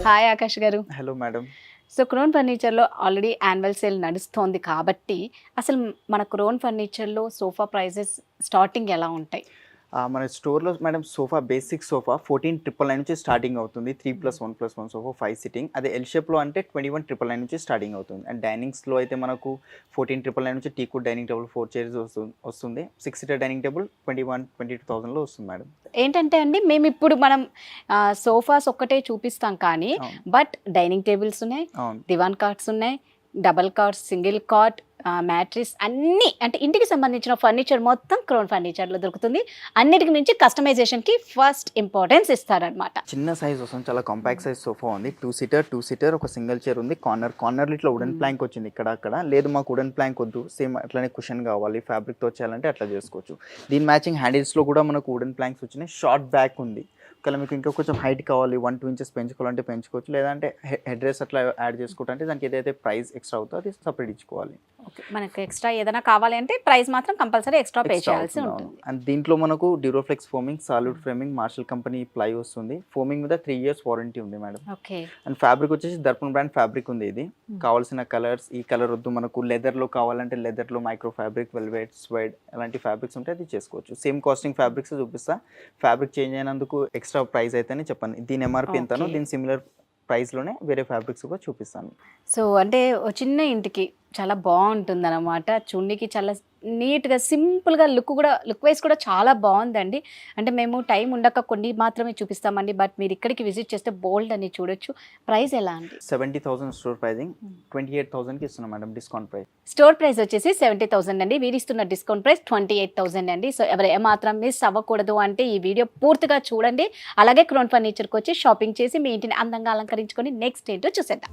Hi Akash గారు. Hello madam. So క్రోన్ ఫర్నిచర్లో ఆల్రెడీ యాన్యువల్ సేల్ నడుస్తోంది కాబట్టి అసలు మన క్రోన్ ఫర్నిచర్లో సోఫా ప్రైజెస్ స్టార్టింగ్ ఎలా ఉంటాయి? మన స్టోర్లో మేడం సోఫా బేసిక్ సోఫా 14,999 నుంచి స్టార్టింగ్ అవుతుంది. 3+1+1 సోఫా 5 సిట్టింగ్. అదే ఎల్ షేప్లో అంటే 21,999 నుంచి స్టార్టింగ్ అవుతుంది. అండ్ డైనింగ్స్లో అయితే మనకు 14,999 నుంచి టీకుడ్ డైనింగ్ టేబుల్ 4 చైర్స్ వస్తుంది. 6 సీటర్ డైనింగ్ టేబుల్ 22,000లో వస్తుంది మేడం. ఏంటంటే అండి మేము ఇప్పుడు మనం సోఫాస్ ఒక్కటే చూపిస్తాం కానీ బట్ డైనింగ్ టేబుల్స్ ఉన్నాయి, దివాన్ కార్ట్స్ ఉన్నాయి, double cots, single cot, mattress అన్నీ అంటే ఇంటికి సంబంధించిన ఫర్నిచర్ మొత్తం క్రోన్ ఫర్నిచర్లో దొరుకుతుంది. అన్నిటికి మించి కస్టమైజేషన్కి ఫస్ట్ ఇంపార్టెన్స్ ఇస్తారనమాట. చిన్న సైజ్ వస్తుంది, చాలా కాంపాక్ట్ సైజ్ సోఫా ఉంది. 2 సీటర్ ఒక సింగిల్ చైర్ ఉంది. కార్నర్లో ఇట్లా వుడెన్ ప్లాంక్ వచ్చింది ఇక్కడ అక్కడ. లేదు మాకు వుడెన్ ప్లాంక్ వద్దు, సేమ్ అట్లనే కుషన్ కావాలి, ఫ్యాబ్రిక్తో వచ్చేయాలంటే అట్లా చేసుకోవచ్చు. దీని మ్యాచింగ్ హ్యాండిల్స్లో కూడా మనకు వుడెన్ ప్లాంక్స్ వచ్చినాయి. షార్ట్ బ్యాక్ ఉంది. ఒకవేళ మీకు ఇంకా కొంచెం హైట్ కావాలి, 1-2 ఇంచెస్ పెంచుకోవాలంటే పెంచుకోవచ్చు. లేదంటే హెడ్ రెస్ట్ అట్లా యాడ్ చేసుకుంటే దానికి ఏదైతే ప్రైస్ ఎక్స్ట్రా అవుతుందో అది సపరేట్ ఇచ్చుకోవాలి. మనకి ఎక్స్ట్రా ఏదైనా కావాలి అంటే ప్రైస్ మాత్రం కంపల్సరీ ఎక్స్ట్రా పే చేయాల్సి ఉంటుంది. అండ్ దీంట్లో మనకు Duroflex foaming, solid framing, Marshall company ply వస్తుంది. ఫోమింగ్ మీద 3 years వారంటీ ఉంది మేడం. అండ్ ఫ్యాబ్రిక్ వచ్చేసి దర్పణ్ బ్రాండ్ ఫ్యాబ్రిక్ ఉంది. ఇది కావాల్సిన కలర్స్, ఈ కలర్ వద్దు మనకు లెదర్లో కావాలంటే లెదర్లో మైక్రో ఫ్యాబ్రిక్, వెల్వెట్, స్వెడ్ అలాంటి ఫ్యాబ్రిక్స్ ఉంటే అది చేసుకోవచ్చు. సేమ్ కాస్టింగ్ ఫ్యాబ్రిక్స్ చూపిస్తా. ఫ్యాబ్రిక్ చేంజ్ అయినందుకు ఎక్స్ట్రా ప్రైస్ అయితేనే చెప్పండి. దీని ఎంఆర్పి ఎంతనో దీని సిమిలర్ ప్రైస్లోనే వేరే ఫ్యాబ్రిక్స్ కూడా చూపిస్తాను. సో అంటే చిన్న ఇంటికి చాలా బాగుంటుంది అనమాట. చూడడానికి చాలా నీట్గా సింపుల్గా లుక్ వైజ్ కూడా చాలా బాగుందండి. అంటే మేము టైం ఉండక కొన్ని మాత్రమే చూపిస్తామండి, బట్ మీరు ఇక్కడికి విజిట్ చేస్తే బోల్డ్ అని చూడొచ్చు. ప్రైస్ ఎలా అండి? 70,000 స్టోర్ ప్రైజింగ్, 28,000కి ఇస్తున్నాం madam discount price. Store price వచ్చేసి 70,000 అండి, వీరు ఇస్తున్న డిస్కౌంట్ ప్రైస్ 28,000 అండి. సో ఎవరు ఏమాత్రం మిస్ అవ్వకూడదు అంటే ఈ వీడియో పూర్తిగా చూడండి. అలాగే క్రోన్ ఫర్నిచర్కి వచ్చి షాపింగ్ చేసి మీ ఇంటిని అందంగా అలంకరించుకొని నెక్స్ట్ ఏంటో చూసేద్దాం.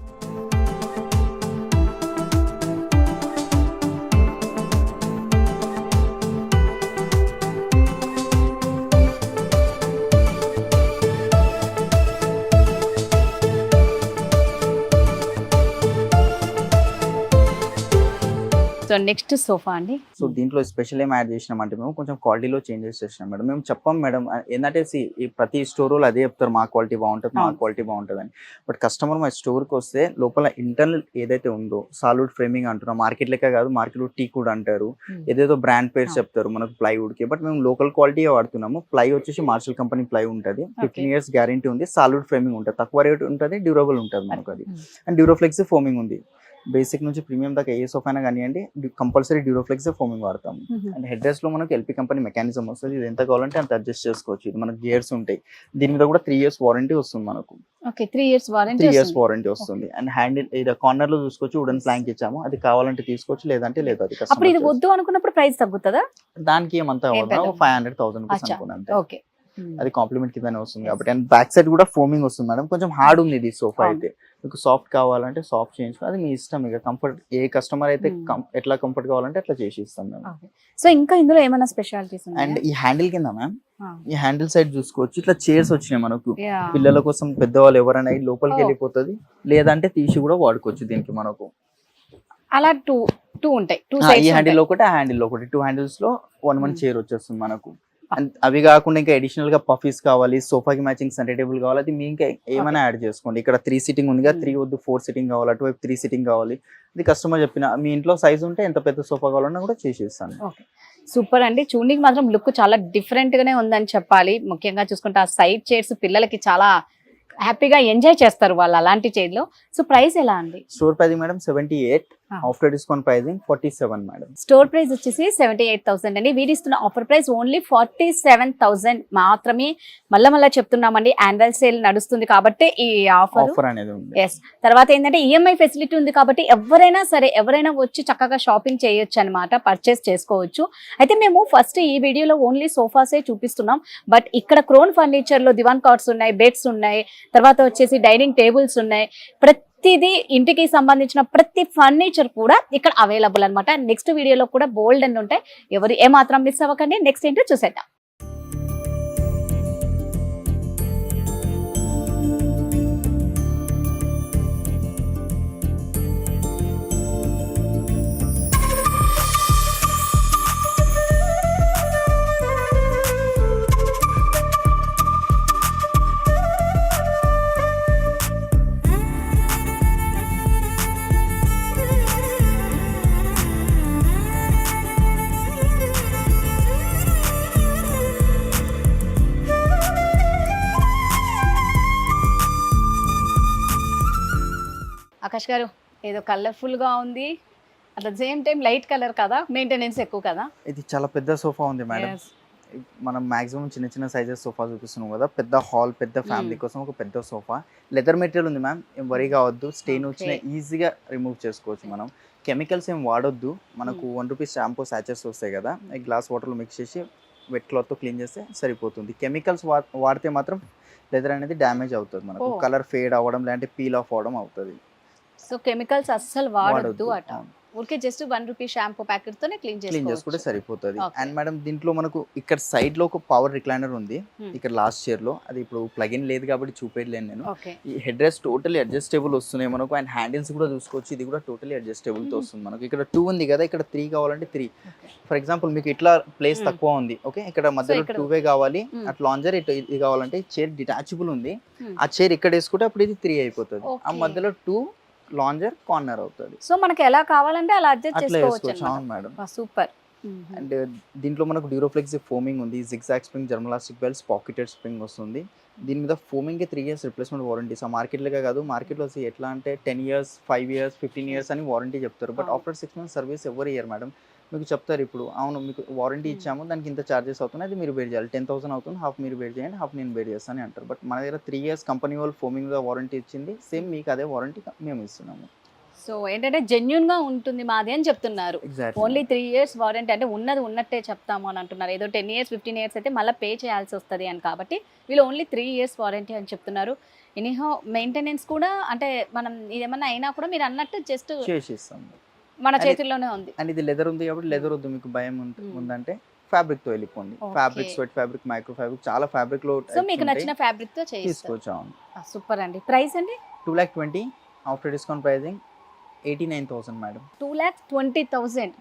సో నెక్స్ట్ సోఫా అండి. సో దీంట్లో స్పెషల్ ఏం యాడ్ చేసినామంటే మేము కొంచెం క్వాలిటీలో చేంజెస్ చేసినాం మేడం. మేము చెప్పాం మేడం, ఏంటంటే ఈ ప్రతి స్టోర్లో అదే చెప్తారు, మా క్వాలిటీ బాగుంటుంది, మా క్వాలిటీ బాగుంటుంది అని. బట్ కస్టమర్ మా స్టోర్కి వస్తే లోపల ఇంటర్నల్ ఏదైతే ఉందో సాలిడ్ ఫ్రేమింగ్ అంటున్నాం, మార్కెట్ లెక్క కాదు, మార్కెట్లో టీకుడ్ అంటారు, ఏదేదో బ్రాండ్ పేర్స్ చెప్తారు మనకు ప్లైవుడ్కి. బట్ మేము లోకల్ క్వాలిటీ వాడుతున్నాము. ప్లై వచ్చేసి మార్షల్ కంపెనీ ప్లై ఉంటుంది, 15 years గ్యారంటీ ఉంది, సాలిడ్ ఫ్రేమింగ్ ఉంటుంది, తక్కువ రేట్ ఉంటుంది, డ్యూరబుల్ ఉంటుంది మనకు అది. అండ్ డ్యూరోఫ్లెక్స్ ఫోమింగ్ ఉంది. బేసిక్ నుంచి ప్రీమియం దాకా ఏ సోఫా అయినా కానివ్వండి కంపల్సరీ డ్యూరోఫ్లెక్స్ ఫోమింగ్ వాడతాము. అండ్ హెడ్ రెస్ట్ లో మనకు ఎల్పీ కంపెనీ మెకానిజం వస్తుంది. ఇది ఎంత కావాలంటే అంత అడ్జస్ట్ చేసుకోవచ్చు. ఇది మనకు గేర్స్ ఉంటాయి. దీని మీద కూడా 3 years వారంటీ వస్తుంది మనకు. 3 years వారంటీ వస్తుంది. అండ్ హ్యాండిల్ ఇది కార్నర్ లో చూసుకోవచ్చు, వుడెన్ ప్లాంక్ ఇచ్చాము, అది కావాలంటే తీసుకోవచ్చు, లేదంటే లేదు. అది అప్పుడు ఇది వద్దు అనుకున్నప్పుడు ప్రైస్ తగ్గుతుందా? దానికి ఏమంతా 500,000 రూపీస్ అనుకున్నాను. అది కాంప్లిమెంట్ కిందనే వస్తుంది కాబట్టి. అండ్ బ్యాక్ సైడ్ కూడా ఫోమింగ్ వస్తుంది మేడం. కొంచెం హార్డ్ ఉంది ఇది సోఫా అయితే. మీకు సాఫ్ట్ కావాలంటే సాఫ్ట్ చేయించుకో, అది మీ ఇష్టం. ఇక కంఫర్ట్ ఏ కస్టమర్ అయితే ఎట్లా కంఫర్ట్ కావాలంటే అట్లా చేసి ఇస్తాం మేము. సో ఇంకా ఇందులో ఏమైనా స్పెషాలిటీస్ ఉన్నాయా? అండ్ ఈ హ్యాండిల్ కింద మ్యామ్, ఈ హ్యాండిల్ సైడ్ చూసుకోవచ్చు, ఇట్లా చైర్స్ వచ్చినాయి మనకు. పిల్లల కోసం పెద్దవాళ్ళు ఎవరైనా లోపలికి వెళ్ళిపోతుంది, లేదంటే తీసి కూడా వాడుకోవచ్చు దీనికి మనకు. అలా టూ ఉంటాయి. ఈ హ్యాండిల్ ఒకటి, ఆ హ్యాండిల్ ఒకటి, 2 handles లో 1 చైర్ వచ్చేస్తుంది మనకు. అవి కాకుండా ఇంకా అడిషనల్ గా పఫీస్ కావాలి, సోఫాకి మ్యాచింగ్ సెంటర్ టేబుల్ కావాలి, అది మీ ఇంకా ఏమైనా యాడ్ చేసుకోండి. ఇక్కడ 3 sitting ఉంది కదా, 3 వద్దు 4 sitting కావాలి, అటువైపు 3 sitting కావాలి. ఇది కస్టమర్ చెప్పిన మీ ఇంట్లో సైజ్ ఉంటే ఎంత పెద్ద సోఫా కావాలన్నా కూడా చేసేస్తాను. సూపర్ అండి. చూడడానికి మాత్రం లుక్ చాలా డిఫరెంట్ గానే ఉందని చెప్పాలి. ముఖ్యంగా చూసుకుంటే ఆ సైడ్ చైర్స్ పిల్లలకి చాలా హ్యాపీగా ఎంజాయ్ చేస్తారు వాళ్ళు అలాంటి చైర్లో. సో ప్రైస్ ఎలా అండి? Store pricing madam 78, after discount pricing 47 madam. Store price వచ్చేసి 78,000 అండి, వీడి ఇస్తున్న ఆఫర్ ప్రైస్ ఓన్లీ 47,000 మాత్రమే. మళ్ళా చెప్తున్నామండి, యాన్యువల్ సేల్ నడుస్తుంది కాబట్టి ఈ ఆఫర్ అనేది ఉంది. ఎస్, తర్వాత ఏంటంటే ఈఎంఐ ఫెసిలిటీ ఉంది కాబట్టి ఎవరైనా వచ్చి చక్కగా షాపింగ్ చేయొచ్చు అనమాట, పర్చేస్ చేసుకోవచ్చు. అయితే మేము ఫస్ట్ ఈ వీడియోలో ఓన్లీ సోఫాసే చూపిస్తున్నాం, బట్ ఇక్కడ క్రోన్ ఫర్నిచర్ లో దివాన్ కార్ట్స్ ఉన్నాయి, బెడ్స్ ఉన్నాయి, తర్వాత వచ్చేసి డైనింగ్ టేబుల్స్ ఉన్నాయి. ప్రతిదీ ఇంటికి సంబంధించిన ప్రతి ఫర్నిచర్ కూడా ఇక్కడ అవైలబుల్ అనమాట. నెక్స్ట్ వీడియోలో కూడా బోల్డ్ అని ఉంటాయి, ఎవరు ఏమాత్రం మిస్ అవ్వకండి. నెక్స్ట్ ఏంటో చూసేద్దాం. ఆకాష్ గారు ఏదో కలర్ఫుల్ గా ఉంది, at the same time light colour కదా, మెయింటెనెన్స్ ఎక్కువ కదా. ఇది చాలా పెద్ద సోఫా ఉంది మేడం. Yes. మనం మాక్సిమం చిన్న చిన్న సైజెస్ సోఫా చూపిస్తున్నాం కదా, పెద్ద హాల్ పెద్ద ఫ్యామిలీ కోసం ఒక పెద్ద సోఫా. లెదర్ మెటీరియల్ ఉంది మ్యామ్, ఏం వరీ కావద్దు. స్టెయిన్ వచ్చిన ఈజీగా రిమూవ్ చేసుకోవచ్చు మనం. కెమికల్స్ ఏం వాడొద్దు. మనకు ₹1 షాంపూ సాచెస్ వస్తాయి కదా, గ్లాస్ వాటర్లో మిక్స్ చేసి వెట్ క్లాత్తో క్లీన్ చేస్తే సరిపోతుంది. కెమికల్స్ వాడితే మాత్రం లెదర్ అనేది డ్యామేజ్ అవుతుంది, మనకు కలర్ ఫేడ్ అవ్వడం లేదంటే పీల్ ఆఫ్ అవ్వడం అవుతుంది. సో కెమికల్స్ అస్సలు వాడొద్దు అట. ఊరికే జస్ట్ ₹1 షాంపూ ప్యాకెట్ తోనే క్లీన్ చేసుకుంటే సరిపోతుంది. అండ్ మేడం దీంట్లో మనకు ఇక్కడ సైడ్ లో ఒక పవర్ రిక్లైనర్ ఉంది, ఇక్కడ లాస్ట్ చైర్ లో. అది ఇప్పుడు ప్లగ్ ఇన్ లేదు కాబట్టి చూపేయలేను నేను. ఈ హెడ్ రెస్ట్ టోటలీ అడ్జస్టబుల్ వస్తున్నాయి మనకు. అండ్ హ్యాండిల్స్ కూడా చూసుకోవచ్చు, ఇది కూడా టోటలీ అడ్జస్టబుల్ తో వస్తుంది మనకు. ఇక్కడ 2 ఉంది కదా, ఇక్కడ 3 కావాలంటే 3. ఫర్ ఎగ్జాంపుల్ మీకు ఇట్లా ప్లేస్ తక్కువ ఉంది, ఓకే, ఇక్కడ మధ్యలో 2 కావాలి, అట్లా లాంజర్ ఇది కావాలంటే చైర్ డిటాచబుల్ ఉంది. ఆ చైర్ ఇక్కడ వేసుకుంటే అప్పుడు ఇది 3 అయిపోతుంది. ఆ మధ్యలో 2 లాంజర్ కార్నర్ అవుతుంది. సో మనకి ఎలా కావాలంటే అలా అడ్జస్ట్ చేసుకోవచ్చు. అవును మేడం, సూపర్. అండ్ దీంట్లో మనకు డ్యూరోఫ్లెక్స్ ఫోమింగ్ ఉంది, జిగ్జాగ్ స్ప్రింగ్, జర్మలాస్టిక్ బెల్ట్స్, పాకెటెడ్ స్ప్రింగ్ వస్తుంది. దీని మీద ఫోమింగ్కి 3 years రిప్లేస్మెంట్ వారంటీస్. ఆ మార్కెట్లోగా కాదు, మార్కెట్లో వచ్చి ఎట్లా అంటే 10 years, 5 years, 15 years అని వారంటీ చెప్తారు. బట్ ఆఫ్టర్ 6 months సర్వీస్ ఎవరి ఇయర్ మేడం మీకు చెప్తారు. ఇప్పుడు అవును మీకు వారంటీ ఇచ్చాము, దానికి ఇంత చార్జెస్ అవుతున్నాయి, అది మీరు బేర్ చేయాలి. 10,000 అవుతుంది, హాఫ్ మీరు బేర్ చేయండి, హాఫ్ నేను బేర్ చేస్తాను అని అంటారు. బట్ మన దగ్గర 3 years కంపెనీ వాళ్ళు ఫోమింగ్గా వారంటీ ఇచ్చింది, సేమ్ మీకు అదే వారంటీ మేము ఇస్తున్నాము. సో ఏంటంటే జెన్యున్ గా ఉంటుంది మాది అని చెప్తున్నారు. ఓన్లీ 3 years వారంటీ అంటే ఉన్నది ఉన్నట్టే చెప్తాము అని అంటున్నారు. ఏదో 10 years, 15 years అయితే మళ్ళీ పే చేయాల్సి వస్తుంది అని, కాబట్టి వీళ్ళు ఓన్లీ 3 years వారంటీ అని చెప్తున్నారు. ఎనీహౌ మెయింటెనెన్స్ కూడా అంటే మనం ఏమన్నా అయినా కూడా మీరు అన్నట్టు జస్ట్ చేసిస్తాం, మన చేతుల్లోనే ఉంది. అండ్ ఇది లెదర్ ఉంది కాబట్టి లెదర్ వద్దు మీకు భయం ఉందంటే ఫ్యాబ్రిక్ తో వెళ్ళిపోండి. Fabric, sweat fabric, micro fabric, చాలా ఫ్యాబ్రిక్ లో సో మీకు నచ్చిన ఫ్యాబ్రిక్ తో తీసుకోవచ్చు. సూపర్ అండి. ప్రైస్ అండి 2,20,000 after discount pricing 89,000 madam. 2,20,000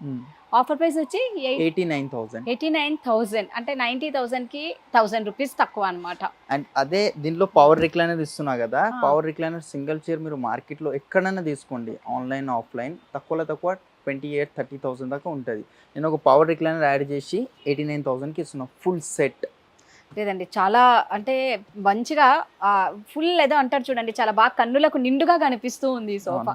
offer price వచ్చి 89,000 అంటే 90,000 కి ₹1,000 తక్కువ అన్నమాట. అండ్ అదే దీంట్లో పవర్ రిక్లైనర్ ఇస్తున్నా కదా, పవర్ రిక్లైనర్ సింగిల్ చైర్ మీరు మార్కెట్ లో ఎక్కడైనా తీసుకోండి, ఆన్లైన్ ఆఫ్లైన్, తక్కువలో తక్కువ 28,000-30,000 దాకా ఉంటుంది. నేను ఒక పవర్ రిక్లైనర్ యాడ్ చేసి 89,000కి ఇస్తున్నా ఫుల్ సెట్. లేదండి చాలా అంటే మంచిగా ఫుల్ ఏదో అంటారు చూడండి, చాలా బాగా కన్నులకు నిండుగా కనిపిస్తూ ఉంది ఈ సోఫా.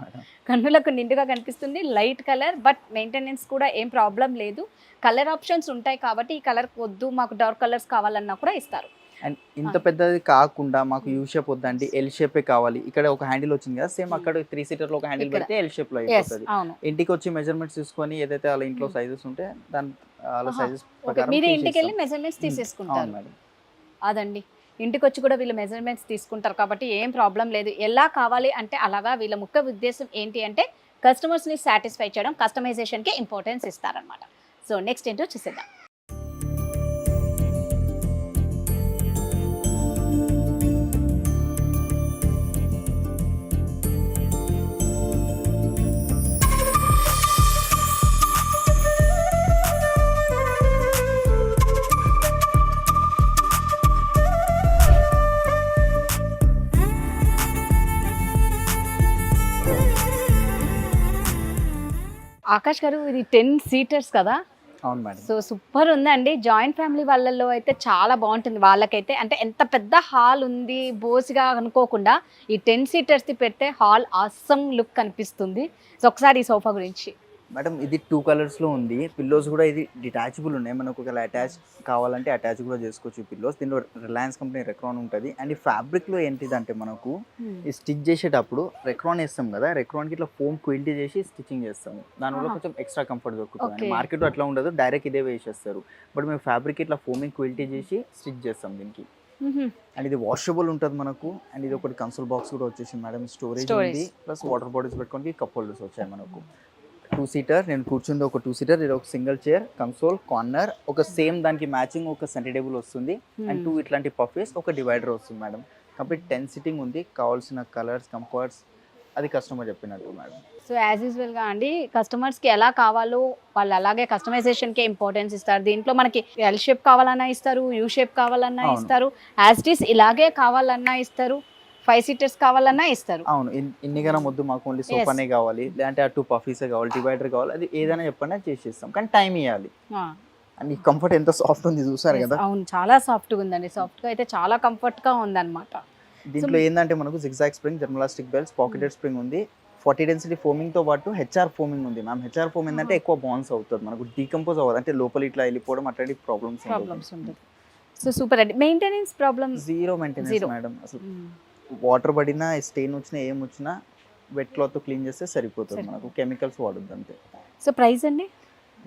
కన్నులకు నిండుగా కనిపిస్తుంది, లైట్ కలర్, బట్ మెయింటెనెన్స్ కూడా ఏం ప్రాబ్లం లేదు. కలర్ ఆప్షన్స్ ఉంటాయి కాబట్టి ఈ కలర్ వద్దు మాకు డార్క్ కలర్స్ కావాలన్నా కూడా ఇస్తారు. అండ్ ఇంత పెద్దది కాకుండా మాకు యూ షేప్ వద్దండి, ఎల్ షేపే కావాలి. ఇక్కడ ఒక హ్యాండిల్ వచ్చింది కదా, సేమ్ అక్కడ 3 seater లో ఒక హ్యాండిల్ పెడితే ఎల్ షేప్ లో అయిపోతుంది. ఇంటికి వచ్చి మెజర్మెంట్స్ తీసుకొని ఏదైతే వాళ్ళ ఇంట్లో సైజెస్ ఉంటే దాని వాళ్ళ సైజెస్ ప్రకారం మీరు ఇంటికి వెళ్ళి మెజర్మెంట్స్ తీసేసుకుంటారు మేడం. అదండి, ఇంటికి వచ్చి కూడా వీళ్ళు మెజర్మెంట్స్ తీసుకుంటారు కాబట్టి ఏం ప్రాబ్లం లేదు. ఎలా కావాలి అంటే అలాగా. వీళ్ళ ముఖ్య ఉద్దేశం ఏంటి అంటే కస్టమర్స్ని సాటిస్ఫై చేయడం, కస్టమైజేషన్కి ఇంపార్టెన్స్ ఇస్తారనమాట. సో నెక్స్ట్ ఏంటో చూసేద్దాం. ఆకాష్ గారు ఇది 10 seaters కదా? అవును మేడం. సో సూపర్ ఉందండి. జాయింట్ ఫ్యామిలీ వాళ్ళల్లో అయితే చాలా బాగుంటుంది. వాళ్ళకైతే అంటే ఎంత పెద్ద హాల్ ఉంది బోసిగా అనుకోకుండా ఈ 10 seaters పెడితే హాల్ ఆసమ్ లుక్ కనిపిస్తుంది. సో ఒకసారి ఈ సోఫా గురించి మేడం, ఇది 2 colors లో ఉంది. పిల్లోస్ కూడా ఇది డిటాచబుల్ ఉన్నాయి, మనకు ఒకవేళ అటాచ్ కావాలంటే అటాచ్ కూడా చేసుకోవచ్చు పిల్లోస్. దీనిలో రిలయన్స్ కంపెనీ రెక్రాన్ ఉంటుంది. అండ్ ఈ ఫ్యాబ్రిక్ లో ఏంటిదంటే మనకు ఈ స్టిచ్ చేసేటప్పుడు రెక్రాన్ వేస్తాం కదా, రెక్రాన్కి ఇట్లా ఫోమ్ క్విల్టీ చేసి స్టిచ్చింగ్ చేస్తాము. దానివల్ల కొంచెం ఎక్స్ట్రా కంఫర్ట్ దొరుకుతుంది. మార్కెట్లో అట్లా ఉండదు, డైరెక్ట్ ఇదే వేసేస్తారు. బట్ మేము ఫ్యాబ్రిక్ ఇట్లా ఫోమింగ్ క్విల్టీ చేసి స్టిచ్ చేస్తాం దీనికి. అండ్ ఇది వాషబుల్ ఉంటుంది మనకు. అండ్ ఇది ఒకటి కన్సోల్ బాక్స్ కూడా వచ్చేసింది మేడం, స్టోరేజ్ ఉంది, ప్లస్ వాటర్ బాటిల్స్ పెట్టుకోవడానికి కప్ హోల్డర్స్ వచ్చాయి మనకు. 2 seater, నేను కూర్చుంది ఒక 2 seater, ఇది ఒక సింగిల్ చైర్, కన్సోల్, కార్నర్, ఒక సేమ్ దానికి మ్యాచింగ్ ఒక సెంటర్ టేబుల్ వస్తుంది. అండ్ 2 ఇట్లాంటి పఫీస్, ఒక డివైడర్ వస్తుంది మేడం. కంప్లీట్ 10 sitting ఉంది. కావాల్సిన కలర్స్, కంఫర్ట్స్ అది కస్టమర్ చెప్పినట్టు మేడం. సో యాజ్ యూజువల్గా అండి కస్టమర్స్కి ఎలా కావాలో వాళ్ళు అలాగే కస్టమైజేషన్కే ఇంపార్టెన్స్ ఇస్తారు. దీంట్లో మనకి ఎల్ షేప్ కావాలన్నా ఇస్తారు, యూ షేప్ కావాలన్నా ఇస్తారు, యాజ్ ఇట్ ఈస్ ఇలాగే కావాలన్నా ఇస్తారు, 5 seaters కావాలన్నా ఇస్తారు. అవును, ఇన్నిగానే వద్దు మాకు ఓన్లీ సోఫానే కావాలి, లేదంటే ఆ 2 పఫీసే కావాలి, డివైడర్ కావాలి, అది ఏదైనా చెప్పండి అది చేసేస్తాం. కానీ టైం ఇవ్వాలి. అండ్ ఈ కంఫర్ట్ ఎంత సాఫ్ట్ ఉంది చూసారు కదా. అవును, చాలా సాఫ్ట్గా ఉందండి. సాఫ్ట్గా అయితే చాలా కంఫర్ట్గా ఉందన్నమాట. దీంట్లో ఏంటంటే మనకు జిగ్జాగ్ స్ప్రింగ్, జర్మలాస్టిక్ బెల్ట్స్, పాకెటెడ్ స్ప్రింగ్ ఉంది, 40 డెన్సిటీ ఫోమింగ్ తో పాటు హెచ్ఆర్ ఫోమింగ్ ఉంది మ్యామ్. హెచ్ఆర్ ఫోమ్ ఏంటంటే ఎక్కువ బాన్స్ అవుతుంది, మనకు డీకంపోజ్ అవ్వదు, అంటే లోపల ఇట్లా వెళ్ళిపోవడం అట్లాంటి ప్రాబ్లమ్స్ ఉంటుంది. సో సూపర్ అండి. Maintenance problem zero maintenance madam. అసలు వాటర్ పడినా స్టెయిన్ వచ్చినా ఏం వచ్చినా వెట్ క్లాత్ తో క్లీన్ చేస్తే సరిపోతుంది, మనకు కెమికల్స్ వాడొద్దు అంతే. సో ప్రైస్ అండి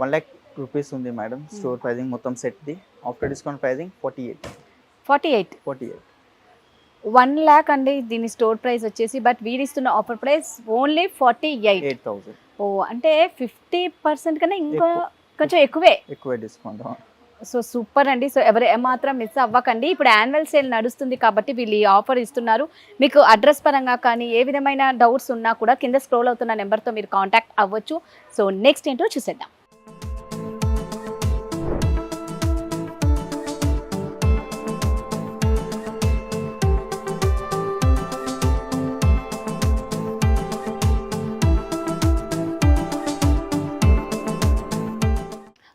1 lakh రూపీస్ ఉంది మేడం స్టోర్ ప్రైజింగ్ మొత్తం సెట్ ది. After discount pricing 48. 1 lakh అండి దీని స్టోర్ ప్రైస్ వచ్చేసి, బట్ వీడిస్తున్న ఆఫర్ ప్రైస్ ఓన్లీ 48,000. ఓ అంటే 50% కన్నా ఇంకా కొంచెం ఎక్కువే డిస్కౌంట్. సో సూపర్ అండి. సో ఎవరు ఏమాత్రం మిస్ అవ్వకండి. ఇప్పుడు యాన్యువల్ సేల్ నడుస్తుంది కాబట్టి వీళ్ళు ఈ ఆఫర్ ఇస్తున్నారు. మీకు అడ్రస్ పరంగా కానీ ఏ విధమైన డౌట్స్ ఉన్నా కూడా కింద స్క్రోల్ అవుతున్న నెంబర్తో మీరు కాంటాక్ట్ అవ్వచ్చు. సో నెక్స్ట్ ఏంటో చూసేద్దాం.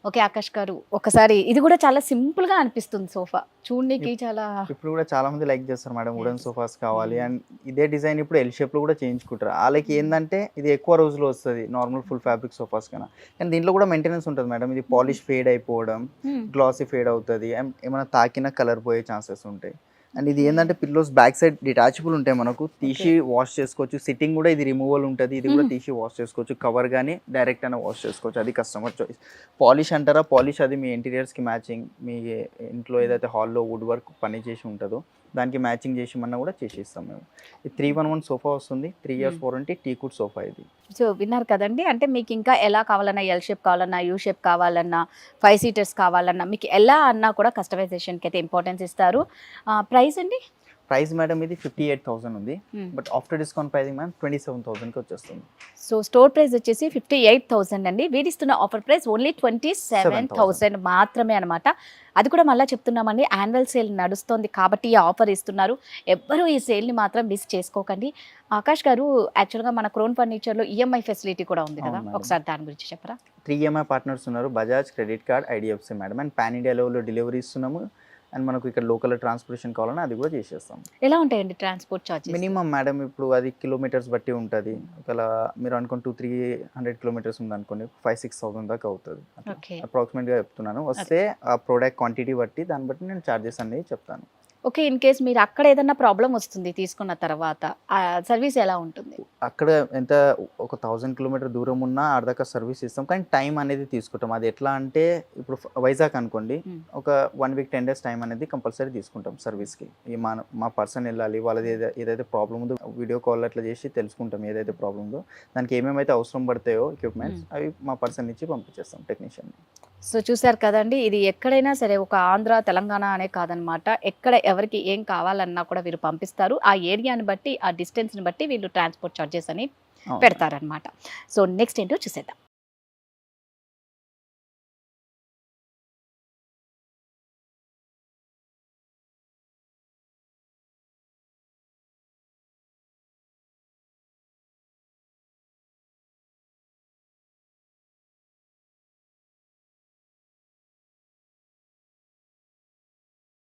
ఓకే ఆకాష్ గారు, ఒకసారి ఇది కూడా చాలా సింపుల్ గా అనిపిస్తుంది సోఫా చూడడానికి. చాలా ఇప్పుడు కూడా చాలా మంది లైక్ చేస్తారు మేడం, వుడెన్ సోఫాస్ కావాలి అండ్ ఇదే డిజైన్ ఇప్పుడు ఎల్ షేప్ లో కూడా చేయించుకుంటారు. వాళ్ళకి ఏంటంటే ఇది ఎక్కువ రోజులు వస్తుంది నార్మల్ ఫుల్ ఫ్యాబ్రిక్ సోఫాస్ కన్నా, కానీ దీంట్లో కూడా మెయింటెనెన్స్ ఉంటుంది మేడం. ఇది పాలిష్ ఫేడ్ అయిపోవడం, గ్లాసీ ఫేడ్ అవుతుంది, అండ్ ఏమైనా తాకినా కలర్ పోయే ఛాన్సెస్ ఉంటాయి. అండ్ ఇది ఏంటంటే పిల్లోస్ బ్యాక్ సైడ్ డిటాచబుల్ ఉంటాయి, మనకు తీసి వాష్ చేసుకోవచ్చు. సిట్టింగ్ కూడా ఇది రిమూవల్ ఉంటుంది, ఇది కూడా తీసి వాష్ చేసుకోవచ్చు. కవర్ కానీ డైరెక్ట్ అయినా వాష్ చేసుకోవచ్చు, అది కస్టమర్ చాయిస్. పాలిష్ అంటారా, పాలిష్ అది మీ ఇంటీరియర్స్కి మ్యాచింగ్, మీ ఇంట్లో ఏదైతే హాల్లో వుడ్ వర్క్ పని చేసి ఉంటుందో దానికి మ్యాచింగ్ చేసిమన్నా కూడా చేసిస్తాం మేము. ఇది 311 సోఫా వస్తుంది, 3 years వారంటీ, టీకుడ్ సోఫా ఇది. సో విన్నారు కదండి, అంటే మీకు ఇంకా ఎలా కావాలన్నా, ఎల్ షేప్ కావాలన్నా, యూ షేప్ కావాలన్నా, 5 seaters కావాలన్నా, మీకు ఎలా అన్నా కూడా కస్టమైజేషన్కి అయితే ఇంపార్టెన్స్ ఇస్తారు. ప్రైస్ అండి? ప్రైస్ మేడం ఇది 58,000 ఉంది, but after discount pricing ma'am 27,000కి వచ్చేస్తుంది. సో స్టోర్ ప్రైస్ వచ్చేసి 58,000 అండి. వీడిస్తున్న ఆఫర్ ప్రైస్ ఓన్లీ 27,000 మాత్రమే అనమాట. అది కూడా మళ్ళీ చెప్తున్నామండి, యాన్యువల్ సేల్ నడుస్తుంది కాబట్టి ఈ ఆఫర్ ఇస్తున్నారు. ఎవ్వరూ ఈ సేల్ని మాత్రం మిస్ చేసుకోకండి. ఆకాష్ గారు, యాక్చువల్గా మన క్రోన్ ఫర్నిచర్లో ఈఎంఐ ఫెసిలిటీ కూడా ఉంది కదా, ఒకసారి దాని గురించి చెప్పరా? 3 EMI పార్ట్నర్స్ ఉన్నారు, Bajaj, credit card, IDFC madam. And pan India లెవెల్లో డెలివరీ ఇస్తున్నాము. అండ్ మనకు ఇక్కడ లోకల్ ట్రాన్స్పోర్టేషన్ కావాలన్నా అది కూడా చేసేస్తాం. ఎలా ఉంటాయండి ట్రాన్స్పోర్ట్ చార్జెస్? మినిమం మేడం ఇప్పుడు అది కిలోమీటర్స్ బట్టి ఉంటుంది. ఒకవేళ మీరు అనుకోండి 200-300 కిలోమీటర్స్ ఉంది అనుకోండి, 5,000-6,000 దాకా అవుతుంది అప్రాక్సిమేట్గా చెప్తున్నాను. వస్తే ఆ ప్రోడక్ట్ క్వాంటిటీ బట్టి దాన్ని బట్టి నేను ఛార్జెస్ అనేది చెప్తాను. ఓకే, ఇన్ కేస్ మీరు అక్కడ ఏదైనా ప్రాబ్లం వస్తుంది తీసుకున్న తర్వాత, ఆ సర్వీస్ ఎలా ఉంటుంది? అక్కడ ఎంత ఒక 1000 kilometer దూరం ఉన్నా ఆడదాకా సర్వీస్ ఇస్తాం, కానీ టైం అనేది తీసుకుంటాం. అది ఎట్లా అంటే ఇప్పుడు వైజాగ్ అనుకోండి, ఒక 1 week 10 days టైం అనేది కంపల్సరీ తీసుకుంటాం సర్వీస్కి. మా పర్సన్ వెళ్ళాలి, వాళ్ళది ఏదైతే ప్రాబ్లమ్ ఉందో వీడియో కాల్ అట్లా చేసి తెలుసుకుంటాం. ఏదైతే ప్రాబ్లమ్ ఉందో దానికి ఏమేమైతే అవసరం పడతాయో ఎక్విప్మెంట్స్ అవి మా పర్సన్ ఇచ్చి పంపించేస్తాం టెక్నీషియన్. సో చూసారు కదండి, ఇది ఎక్కడైనా సరే, ఒక ఆంధ్ర తెలంగాణ అనే కాదనమాట, ఎక్కడ ఎవరికి ఏం కావాలన్నా కూడా వీరు పంపిస్తారు. ఆ ఏరియాని బట్టి, ఆ డిస్టెన్స్ని బట్టి వీళ్ళు ట్రాన్స్పోర్ట్ ఛార్జెస్ అని పెడతారనమాట. సో నెక్స్ట్ ఏంటో చూసేద్దాం.